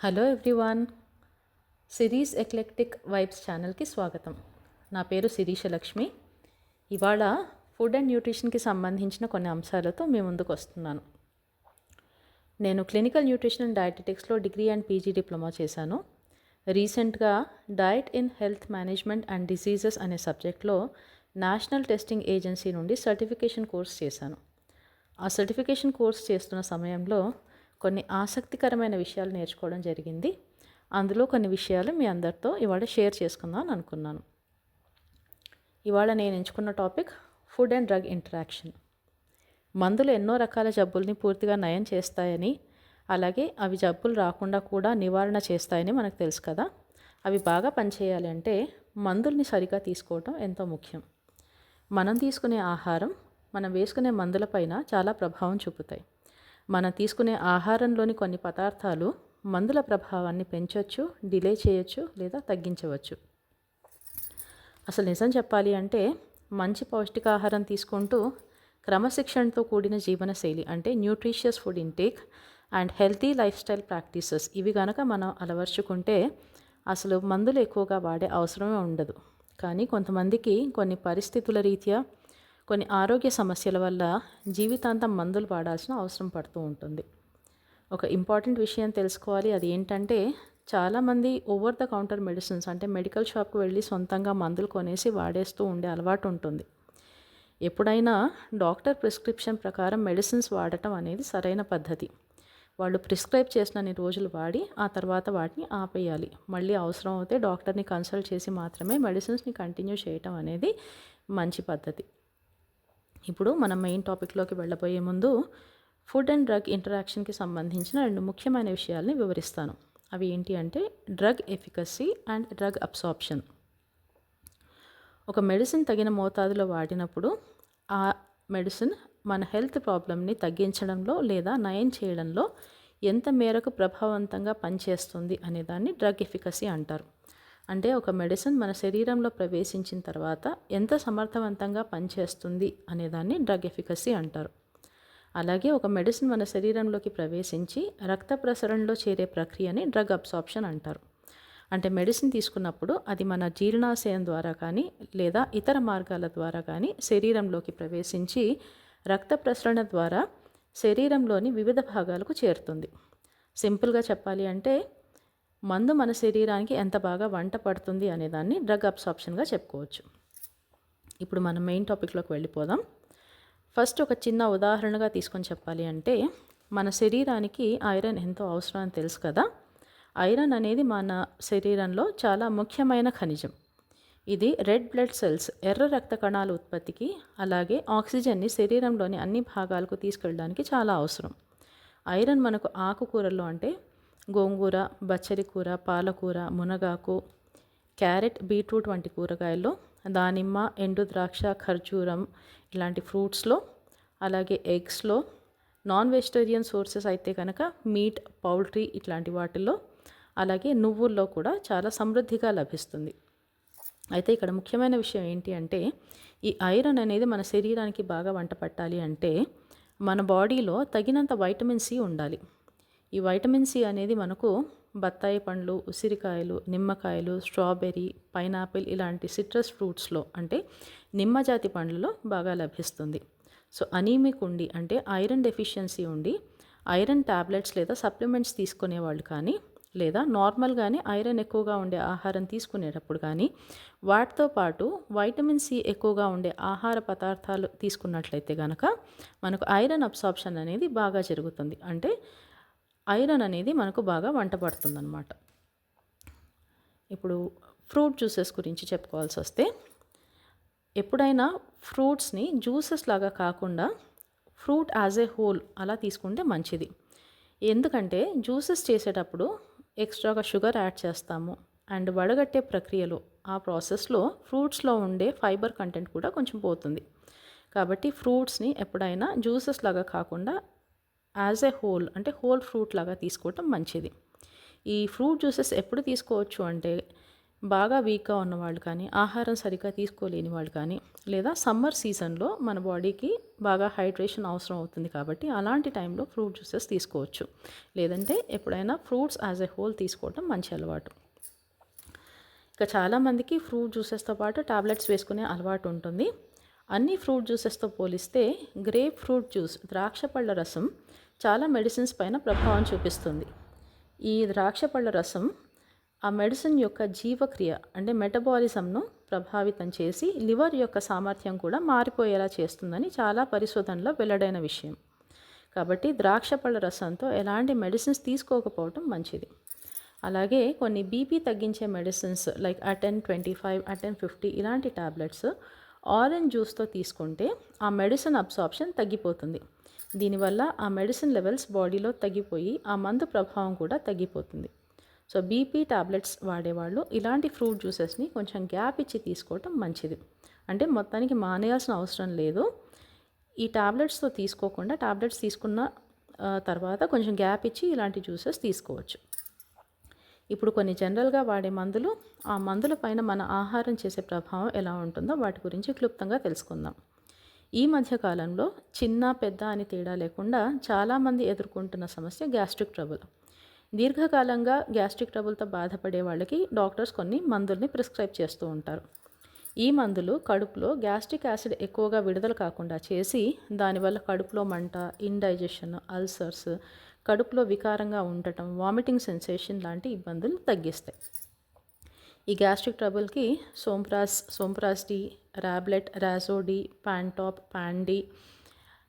Hello everyone, series eclectic vibes ఛానల్కి స్వాగతం. నా పేరు శిరీష లక్ష్మి. ఇవాళ ఫుడ్ అండ్ న్యూట్రిషన్కి సంబంధించిన కొన్ని అంశాలతో మీ ముందుకు వస్తున్నాను. నేను క్లినికల్ న్యూట్రిషన్ అండ్ డయటెటిక్స్లో డిగ్రీ అండ్ పీజీ డిప్లొమా చేశాను. రీసెంట్గా diet in health management and diseases అనే సబ్జెక్ట్లో నేషనల్ టెస్టింగ్ ఏజెన్సీ నుండి సర్టిఫికేషన్ కోర్స్ చేశాను. ఆ సర్టిఫికేషన్ కోర్స్ చేస్తున్న సమయంలో కొన్ని ఆసక్తికరమైన విషయాలు నేర్చుకోవడం జరిగింది. అందులో కొన్ని విషయాలు మీ అందరితో ఇవాళ షేర్ చేసుకుందాం అనుకున్నాను. ఇవాళ నేను ఎంచుకున్న topic food and drug interaction. మందులు ఎన్నో రకాల జబ్బుల్ని పూర్తిగా నయం చేస్తాయని, అలాగే అవి జబ్బులు రాకుండా కూడా నివారణ చేస్తాయని మనకు తెలుసు కదా. అవి బాగా పనిచేయాలి అంటే మందుల్ని సరిగా తీసుకోవడం ఎంతో ముఖ్యం. మనం తీసుకునే ఆహారం, మనం వేసుకునే మందులపైన చాలా ప్రభావం చూపుతాయి. మనం తీసుకునే ఆహారంలోని కొన్ని పదార్థాలు మందుల ప్రభావాన్ని పెంచవచ్చు, డిలే చేయొచ్చు లేదా తగ్గించవచ్చు. అసలు నిజం చెప్పాలి అంటే మంచి పౌష్టికాహారం తీసుకుంటూ క్రమశిక్షణతో కూడిన జీవనశైలి అంటే nutritious food intake and healthy life style practices ఇవి కనుక మనం అలవర్చుకుంటే అసలు మందులు ఎక్కువగా వాడే అవసరమే ఉండదు. కానీ కొంతమందికి కొన్ని పరిస్థితుల రీత్యా, కొన్ని ఆరోగ్య సమస్యల వల్ల జీవితాంతం మందులు వాడాల్సిన అవసరం పడుతూ ఉంటుంది. ఒక ఇంపార్టెంట్ విషయం తెలుసుకోవాలి. అది ఏంటంటే చాలామంది ఓవర్ ద కౌంటర్ మెడిసిన్స్ అంటే మెడికల్ షాప్కి వెళ్ళి సొంతంగా మందులు కొనేసి వాడేస్తూ ఉండే అలవాటు ఉంటుంది. ఎప్పుడైనా డాక్టర్ ప్రిస్క్రిప్షన్ ప్రకారం మెడిసిన్స్ వాడటం అనేది సరైన పద్ధతి. వాళ్ళు ప్రిస్క్రైబ్ చేసినన్ని రోజులు వాడి ఆ తర్వాత వాటిని ఆపేయాలి. మళ్ళీ అవసరం అయితే డాక్టర్ని కన్సల్ట్ చేసి మాత్రమే మెడిసిన్స్ని కంటిన్యూ చేయటం అనేది మంచి పద్ధతి. ఇప్పుడు మనం మెయిన్ టాపిక్లోకి వెళ్ళబోయే ముందు ఫుడ్ అండ్ డ్రగ్ ఇంటరాక్షన్కి సంబంధించిన రెండు ముఖ్యమైన విషయాల్ని వివరిస్తాను. అవి ఏంటి అంటే drug efficacy and drug absorption. ఒక మెడిసిన్ తగిన మోతాదులో వాడినప్పుడు ఆ మెడిసిన్ మన హెల్త్ ప్రాబ్లమ్ని తగ్గించడంలో లేదా నయం చేయడంలో ఎంత మేరకు ప్రభావవంతంగా పనిచేస్తుంది అనేదాన్ని డ్రగ్ ఎఫికసీ అంటారు. అంటే ఒక మెడిసిన్ మన శరీరంలో ప్రవేశించిన తర్వాత ఎంత సమర్థవంతంగా పనిచేస్తుంది అనేదాన్ని డ్రగ్ ఎఫికసీ అంటారు. అలాగే ఒక మెడిసిన్ మన శరీరంలోకి ప్రవేశించి రక్త ప్రసరణలో చేరే ప్రక్రియని డ్రగ్ అబ్సార్ప్షన్ అంటారు. అంటే మెడిసిన్ తీసుకున్నప్పుడు అది మన జీర్ణాశయం ద్వారా కానీ లేదా ఇతర మార్గాల ద్వారా కానీ శరీరంలోకి ప్రవేశించి రక్త ప్రసరణ ద్వారా శరీరంలోని వివిధ భాగాలకు చేరుతుంది. సింపుల్గా చెప్పాలి అంటే మందు మన శరీరానికి ఎంత బాగా వంట పడుతుంది అనేదాన్ని డ్రగ్ అబ్సార్ప్షన్గా చెప్పుకోవచ్చు. ఇప్పుడు మనం మెయిన్ టాపిక్లోకి వెళ్ళిపోదాం. ఫస్ట్ ఒక చిన్న ఉదాహరణగా తీసుకొని చెప్పాలి అంటే మన శరీరానికి ఐరన్ ఎంతో అవసరం అని తెలుసు కదా. ఐరన్ అనేది మన శరీరంలో చాలా ముఖ్యమైన ఖనిజం. ఇది రెడ్ బ్లడ్ సెల్స్ ఎర్ర రక్త కణాల ఉత్పత్తికి, అలాగే ఆక్సిజన్ని శరీరంలోని అన్ని భాగాలకు తీసుకెళ్ళడానికి చాలా అవసరం. ఐరన్ మనకు ఆకుకూరల్లో అంటే గోంగూర, బచ్చలి కూర, పాలకూర, మునగాకు, క్యారెట్, బీట్రూట్ వంటి కూరగాయల్లో, దానిమ్మ, ఎండు ద్రాక్ష, ఖర్జూరం ఇలాంటి ఫ్రూట్స్లో, అలాగే ఎగ్స్లో, నాన్ వెజిటేరియన్ సోర్సెస్ అయితే కనుక మీట్, పౌల్ట్రీ ఇట్లాంటి వాటిల్లో, అలాగే నువ్వుల్లో కూడా చాలా సమృద్ధిగా లభిస్తుంది. అయితే ఇక్కడ ముఖ్యమైన విషయం ఏంటి అంటే ఈ ఐరన్ అనేది మన శరీరానికి బాగా వంట పట్టాలి అంటే మన బాడీలో తగినంత వైటమిన్ సి ఉండాలి. ఈ వైటమిన్ సి అనేది మనకు బత్తాయి పండ్లు, ఉసిరికాయలు, నిమ్మకాయలు, స్ట్రాబెర్రీ, పైనాపిల్ ఇలాంటి సిట్రస్ ఫ్రూట్స్లో అంటే నిమ్మజాతి పండ్లలో బాగా లభిస్తుంది. సో అనీమిక్ ఉండి అంటే ఐరన్ డెఫిషియన్సీ ఉండి ఐరన్ ట్యాబ్లెట్స్ లేదా సప్లిమెంట్స్ తీసుకునేవాళ్ళు కానీ లేదా నార్మల్గానే ఐరన్ ఎక్కువగా ఉండే ఆహారం తీసుకునేటప్పుడు కానీ వాటితో పాటు వైటమిన్ సి ఎక్కువగా ఉండే ఆహార పదార్థాలు తీసుకున్నట్లయితే కనుక మనకు ఐరన్ అబ్సార్ప్షన్ అనేది బాగా జరుగుతుంది. అంటే ఐరన్ అనేది మనకు బాగా వంట పడుతుందన్నమాట. ఇప్పుడు ఫ్రూట్ జ్యూసెస్ గురించి చెప్పుకోవాల్సి వస్తే ఎప్పుడైనా ఫ్రూట్స్ని జ్యూసెస్ లాగా కాకుండా ఫ్రూట్ యాజ్ ఏ హోల్ అలా తీసుకుంటే మంచిది. ఎందుకంటే జ్యూసెస్ చేసేటప్పుడు ఎక్స్ట్రాగా షుగర్ యాడ్ చేస్తాము అండ్ వడగట్టే ప్రక్రియలో ఆ ప్రాసెస్లో ఫ్రూట్స్లో ఉండే ఫైబర్ కంటెంట్ కూడా కొంచెం పోతుంది. కాబట్టి ఫ్రూట్స్ని ఎప్పుడైనా జ్యూసెస్ లాగా కాకుండా యాజ్ ఏ హోల్ అంటే హోల్ ఫ్రూట్ లాగా తీసుకోవటం మంచిది. ఈ ఫ్రూట్ జ్యూసెస్ ఎప్పుడు తీసుకోవచ్చు అంటే బాగా వీక్గా ఉన్నవాళ్ళు కానీ, ఆహారం సరిగ్గా తీసుకోలేని వాళ్ళు కానీ, లేదా సమ్మర్ సీజన్లో మన బాడీకి బాగా హైడ్రేషన్ అవసరం అవుతుంది కాబట్టి అలాంటి టైంలో ఫ్రూట్ జ్యూసెస్ తీసుకోవచ్చు. లేదంటే ఎప్పుడైనా ఫ్రూట్స్ యాజ్ ఎ హోల్ తీసుకోవటం మంచి అలవాటు. ఇక చాలామందికి ఫ్రూట్ జ్యూసెస్తో పాటు టాబ్లెట్స్ వేసుకునే అలవాటు ఉంటుంది. అన్ని ఫ్రూట్ జ్యూసెస్తో పోలిస్తే గ్రేప్ ఫ్రూట్ జ్యూస్, ద్రాక్ష పళ్ళ రసం చాలా మెడిసిన్స్ పైన ప్రభావం చూపిస్తుంది. ఈ ద్రాక్ష పళ్ళ రసం ఆ మెడిసిన్ యొక్క జీవక్రియ అంటే మెటబాలిజంను ప్రభావితం చేసి లివర్ యొక్క సామర్థ్యం కూడా మారిపోయేలా చేస్తుందని చాలా పరిశోధనలో వెల్లడైన విషయం. కాబట్టి ద్రాక్ష పళ్ళ రసంతో ఎలాంటి మెడిసిన్స్ తీసుకోకపోవటం మంచిది. అలాగే కొన్ని బీపీ తగ్గించే మెడిసిన్స్ లైక్ అటెన్ 25, అటెన్ 50 ఇలాంటి టాబ్లెట్స్ ఆరెంజ్ జ్యూస్తో తీసుకుంటే ఆ మెడిసిన్ అబ్సార్ప్షన్ తగ్గిపోతుంది. దీనివల్ల ఆ మెడిసిన్ లెవెల్స్ బాడీలో తగ్గిపోయి ఆ మందు ప్రభావం కూడా తగ్గిపోతుంది. సో బీపీ టాబ్లెట్స్ వాడేవాళ్ళు ఇలాంటి ఫ్రూట్ జ్యూసెస్ని కొంచెం గ్యాప్ ఇచ్చి తీసుకోవటం మంచిది. అంటే మొత్తానికి మానేయాల్సిన అవసరం లేదు. ఈ టాబ్లెట్స్తో తీసుకోకుండా టాబ్లెట్స్ తీసుకున్న తర్వాత కొంచెం గ్యాప్ ఇచ్చి ఇలాంటి జ్యూసెస్ తీసుకోవచ్చు. ఇప్పుడు కొన్ని జనరల్గా వాడే మందులు, ఆ మందుల పైన మన ఆహారం చేసే ప్రభావం ఎలా ఉంటుందో వాటి గురించి క్లుప్తంగా తెలుసుకుందాం. ఈ మధ్యకాలంలో చిన్న పెద్ద అని తేడా లేకుండా చాలామంది ఎదుర్కొంటున్న సమస్య గ్యాస్ట్రిక్ ట్రబుల్. దీర్ఘకాలంగా గ్యాస్ట్రిక్ ట్రబుల్తో బాధపడే వాళ్ళకి డాక్టర్స్ కొన్ని మందుల్ని ప్రిస్క్రైబ్ చేస్తూ ఉంటారు. ఈ మందులు కడుపులో గ్యాస్ట్రిక్ యాసిడ్ ఎక్కువగా విడుదల కాకుండా చేసి దానివల్ల కడుపులో మంట, ఇండైజెషన్, అల్సర్స్, కడుపులో వికారంగా ఉండటం, వామిటింగ్ సెన్సేషన్ లాంటి ఇబ్బందులు తగ్గిస్తాయి. ఈ గ్యాస్ట్రిక్ ట్రబుల్కి సోంప్రాస్ డి, ర్యాబ్లెట్, రాజోడి, ప్యాంటాప్, ప్యాండి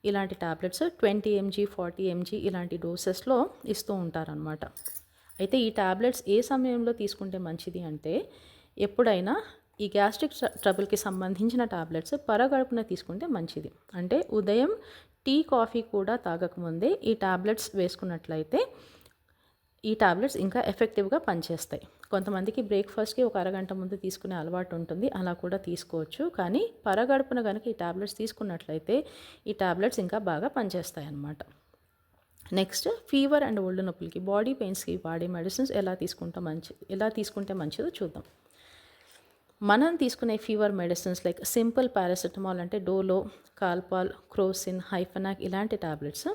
ఇలాంటి టాబ్లెట్స్ 20 mg 40 mg ఇలాంటి డోసెస్లో ఇస్తూ ఉంటారనమాట. అయితే ఈ టాబ్లెట్స్ ఏ సమయంలో తీసుకుంటే మంచిది అంటే ఎప్పుడైనా ఈ గ్యాస్ట్రిక్ ట్రబుల్కి సంబంధించిన టాబ్లెట్స్ పరగడుపున తీసుకుంటే మంచిది. అంటే ఉదయం టీ కాఫీ కూడా తాగకముందే ఈ టాబ్లెట్స్ వేసుకున్నట్లయితే ఈ టాబ్లెట్స్ ఇంకా ఎఫెక్టివ్గా పనిచేస్తాయి. కొంతమందికి బ్రేక్ఫాస్ట్కి ఒక అరగంట ముందు తీసుకునే అలవాటు ఉంటుంది, అలా కూడా తీసుకోవచ్చు. కానీ పరగడుపున కనుక ఈ టాబ్లెట్స్ తీసుకున్నట్లయితే ఈ టాబ్లెట్స్ ఇంకా బాగా పనిచేస్తాయి అన్నమాట. నెక్స్ట్, ఫీవర్ అండ్ ఒళ్ళు నొప్పులకి, బాడీ పెయిన్స్కి వాడే మెడిసిన్స్ ఎలా తీసుకుంటే మంచిదో చూద్దాం. మనం తీసుకునే fever medicines like simple paracetamol అంటే డోలో, కాల్పాల్, క్రోసిన్, హైఫనాక్ ఇలాంటి టాబ్లెట్స్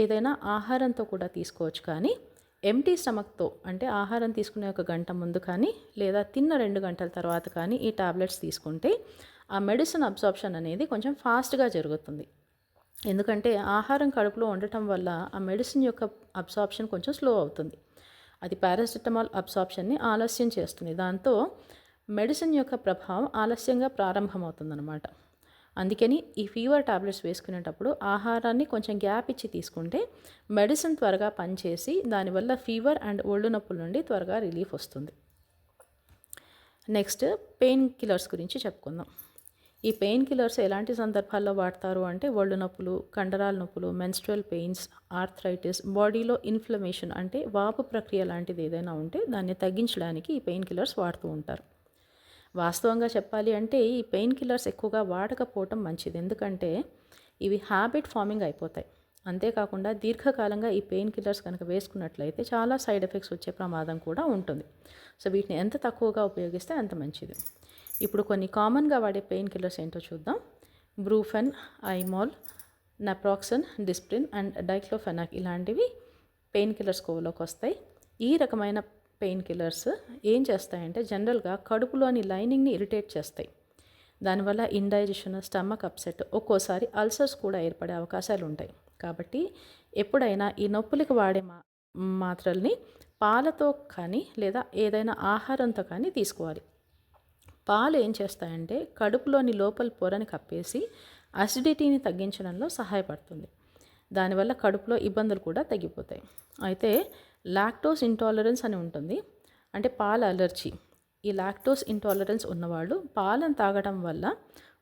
ఏదైనా ఆహారంతో కూడా తీసుకోవచ్చు. కానీ ఎంటీ స్టమక్తో అంటే ఆహారం తీసుకునే ఒక గంట ముందు కానీ లేదా తిన్న 2 గంటల తర్వాత కానీ ఈ టాబ్లెట్స్ తీసుకుంటే ఆ మెడిసిన్ అబ్సార్ప్షన్ అనేది కొంచెం ఫాస్ట్గా జరుగుతుంది. ఎందుకంటే ఆహారం కడుపులో ఉండటం వల్ల ఆ మెడిసిన్ యొక్క అబ్సార్ప్షన్ కొంచెం స్లో అవుతుంది. అది పారాసిటమాల్ అబ్సార్ప్షన్ని ఆలస్యం చేస్తుంది. దాంతో మెడిసిన్ యొక్క ప్రభావం ఆలస్యంగా ప్రారంభమవుతుందన్నమాట. అందుకని ఈ ఫీవర్ టాబ్లెట్స్ వేసుకునేటప్పుడు ఆహారాన్ని కొంచెం గ్యాప్ ఇచ్చి తీసుకుంటే మెడిసిన్ త్వరగా పనిచేసి దానివల్ల ఫీవర్ అండ్ ఒళ్ళు నొప్పుల నుండి త్వరగా రిలీఫ్ వస్తుంది. నెక్స్ట్, పెయిన్ కిల్లర్స్ గురించి చెప్పుకుందాం. ఈ పెయిన్ కిల్లర్స్ ఎలాంటి సందర్భాల్లో వాడతారు అంటే ఒళ్ళు నొప్పులు, కండరాల నొప్పులు, మెన్స్ట్రువల్ పెయిన్స్, ఆర్థరైటిస్, బాడీలో ఇన్ఫ్లమేషన్ అంటే వాపు ప్రక్రియ లాంటిది ఏదైనా ఉంటే దాన్ని తగ్గించడానికి ఈ పెయిన్ కిల్లర్స్ వాడుతూ ఉంటారు. వాస్తవంగా చెప్పాలి అంటే ఈ పెయిన్ కిల్లర్స్ ఎక్కువగా వాడకపోవటం మంచిది. ఎందుకంటే ఇవి హ్యాబిట్ ఫార్మింగ్ అయిపోతాయి. అంతేకాకుండా దీర్ఘకాలంగా ఈ పెయిన్ కిల్లర్స్ కనుక వేసుకున్నట్లయితే చాలా సైడ్ ఎఫెక్ట్స్ వచ్చే ప్రమాదం కూడా ఉంటుంది. సో వీటిని ఎంత తక్కువగా ఉపయోగిస్తే అంత మంచిది. ఇప్పుడు కొన్ని కామన్గా వాడే పెయిన్ కిల్లర్స్ ఏంటో చూద్దాం. బ్రూఫెన్, ఐమాల్, నాప్రాక్సన్, డిస్ప్రిన్ అండ్ డైక్లోఫెనాక్ ఇలాంటివి పెయిన్ కిల్లర్స్ కోవలోకి వస్తాయి. ఈ రకమైన పెయిన్ కిల్లర్స్ ఏం చేస్తాయంటే జనరల్గా కడుపులోని లైనింగ్ని ఇరిటేట్ చేస్తాయి. దానివల్ల ఇండైజెషన్, స్టమక్ అప్సెట్, ఒక్కోసారి అల్సర్స్ కూడా ఏర్పడే అవకాశాలు ఉంటాయి. కాబట్టి ఎప్పుడైనా ఈ నొప్పులకు వాడే మాత్రల్ని పాలతో కానీ లేదా ఏదైనా ఆహారంతో కానీ తీసుకోవాలి. పాలు ఏం చేస్తాయంటే కడుపులోని లోపల పొరని కప్పేసి అసిడిటీని తగ్గించడంలో సహాయపడుతుంది. దానివల్ల కడుపులో ఇబ్బందులు కూడా తగ్గిపోతాయి. అయితే లాక్టోస్ ఇంటాలరెన్స్ అని ఉంటుంది, అంటే పాల అలర్జీ. ఈ లాక్టోస్ ఇంటాలరెన్స్ ఉన్నవాళ్ళు పాలను తాగడం వల్ల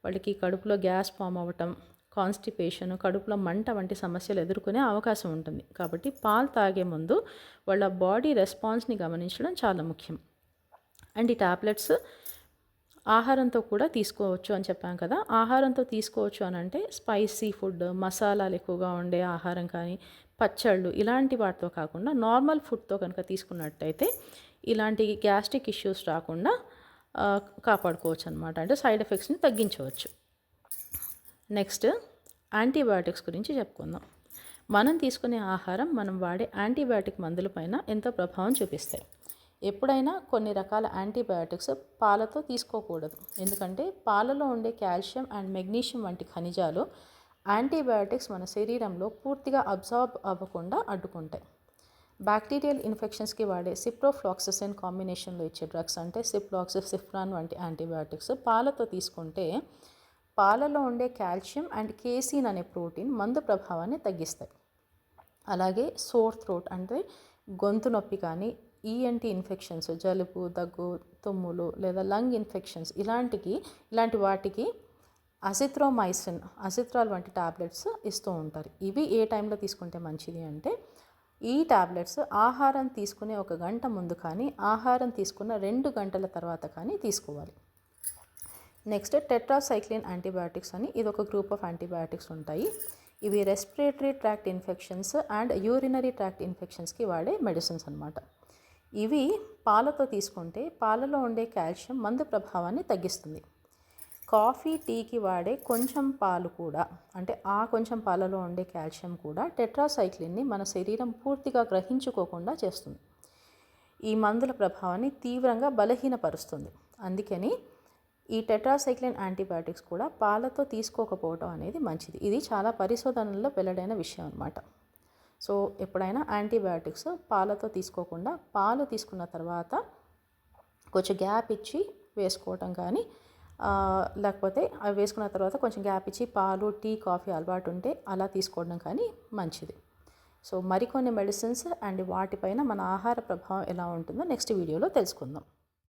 వాళ్ళకి కడుపులో గ్యాస్ ఫామ్ అవ్వటం, కాన్స్టిపేషన్, కడుపులో మంట వంటి సమస్యలు ఎదుర్కొనే అవకాశం ఉంటుంది. కాబట్టి పాలు తాగే ముందు వాళ్ళ బాడీ రెస్పాన్స్ని గమనించడం చాలా ముఖ్యం. అండ్ ఈ టాబ్లెట్స్ ఆహారంతో కూడా తీసుకోవచ్చు అని చెప్పాం కదా. ఆహారంతో తీసుకోవచ్చు అని అంటే స్పైసీ ఫుడ్, మసాలాలు ఎక్కువగా ఉండే ఆహారం కానీ, పచ్చళ్ళు ఇలాంటి వాటితో కాకుండా నార్మల్ ఫుడ్తో కనుక తీసుకున్నట్టయితే ఇలాంటి గ్యాస్ట్రిక్ ఇష్యూస్ రాకుండా కాపాడుకోవచ్చు అనమాట. అంటే సైడ్ ఎఫెక్ట్స్ని తగ్గించవచ్చు. నెక్స్ట్ యాంటీబయాటిక్స్ గురించి చెప్పుకుందాం. మనం తీసుకునే ఆహారం, మనం వాడే యాంటీబయాటిక్ మందుల పైన ఎంతో ప్రభావం చూపిస్తాయి. ఎప్పుడైనా కొన్ని రకాల యాంటీబయాటిక్స్ పాలతో తీసుకోకూడదు. ఎందుకంటే పాలలో ఉండే కాల్షియం అండ్ మెగ్నీషియం వంటి ఖనిజాలు యాంటీబయాటిక్స్ మన శరీరంలో పూర్తిగా అబ్జార్బ్ అవ్వకుండా అడ్డుకుంటాయి. బ్యాక్టీరియల్ ఇన్ఫెక్షన్స్కి వాడే సిప్రోఫ్లాక్ససిన్ కాంబినేషన్లో ఇచ్చే డ్రగ్స్ అంటే సిప్రాన్ వంటి యాంటీబయాటిక్స్ పాలతో తీసుకుంటే పాలలో ఉండే కాల్షియం అండ్ కేసీన్ అనే ప్రోటీన్ మందు ప్రభావాన్ని తగ్గిస్తాయి. అలాగే సోర్ థ్రోట్ అంటే గొంతు నొప్పి కానీ, ఈఎన్టీ ఇన్ఫెక్షన్స్, జలుబు, దగ్గు, తుమ్ములు లేదా లంగ్ ఇన్ఫెక్షన్స్ ఇలాంటి వాటికి అజిత్రాల్ వంటి టాబ్లెట్స్ ఇస్తూ ఉంటారు. ఇవి ఏ టైంలో తీసుకుంటే మంచిది అంటే ఈ టాబ్లెట్స్ ఆహారం తీసుకునే 1 గంట ముందు కానీ, ఆహారం తీసుకున్న 2 గంటల తర్వాత కానీ తీసుకోవాలి. నెక్స్ట్ టెట్రాసైక్లిన్ యాంటీబయాటిక్స్ అని ఇదొక గ్రూప్ ఆఫ్ యాంటీబయాటిక్స్ ఉంటాయి. ఇవి respiratory tract infections and urinary tract ఇన్ఫెక్షన్స్కి వాడే మెడిసిన్స్ అన్నమాట. ఇవి పాలతో తీసుకుంటే పాలలో ఉండే కాల్షియం మందు ప్రభావాన్ని తగ్గిస్తుంది. కాఫీ, టీకి వాడే కొంచెం పాలు కూడా, అంటే ఆ కొంచెం పాలలో ఉండే కాల్షియం కూడా టెట్రాసైక్లిన్ని మన శరీరం పూర్తిగా గ్రహించుకోకుండా చేస్తుంది. ఈ మందుల ప్రభావాన్ని తీవ్రంగా బలహీనపరుస్తుంది. అందుకని ఈ టెట్రాసైక్లిన్ యాంటీబయాటిక్స్ కూడా పాలతో తీసుకోకపోవడం అనేది మంచిది. ఇది చాలా పరిశోధనల్లో వెల్లడైన విషయం అన్నమాట. సో ఎప్పుడైనా యాంటీబయాటిక్స్ పాలతో తీసుకోకుండా పాలు తీసుకున్న తర్వాత కొంచెం గ్యాప్ ఇచ్చి వేసుకోవటం కానీ, లేకపోతే అవి వేసుకున్న తర్వాత కొంచెం గ్యాప్ ఇచ్చి పాలు, టీ, కాఫీ అలవాటు ఉంటే అలా తీసుకోవడం కానీ మంచిది. సో మరికొన్ని మెడిసిన్స్ అండ్ వాటిపైన మన ఆహార ప్రభావం ఎలా ఉంటుందో నెక్స్ట్ వీడియోలో తెలుసుకుందాం.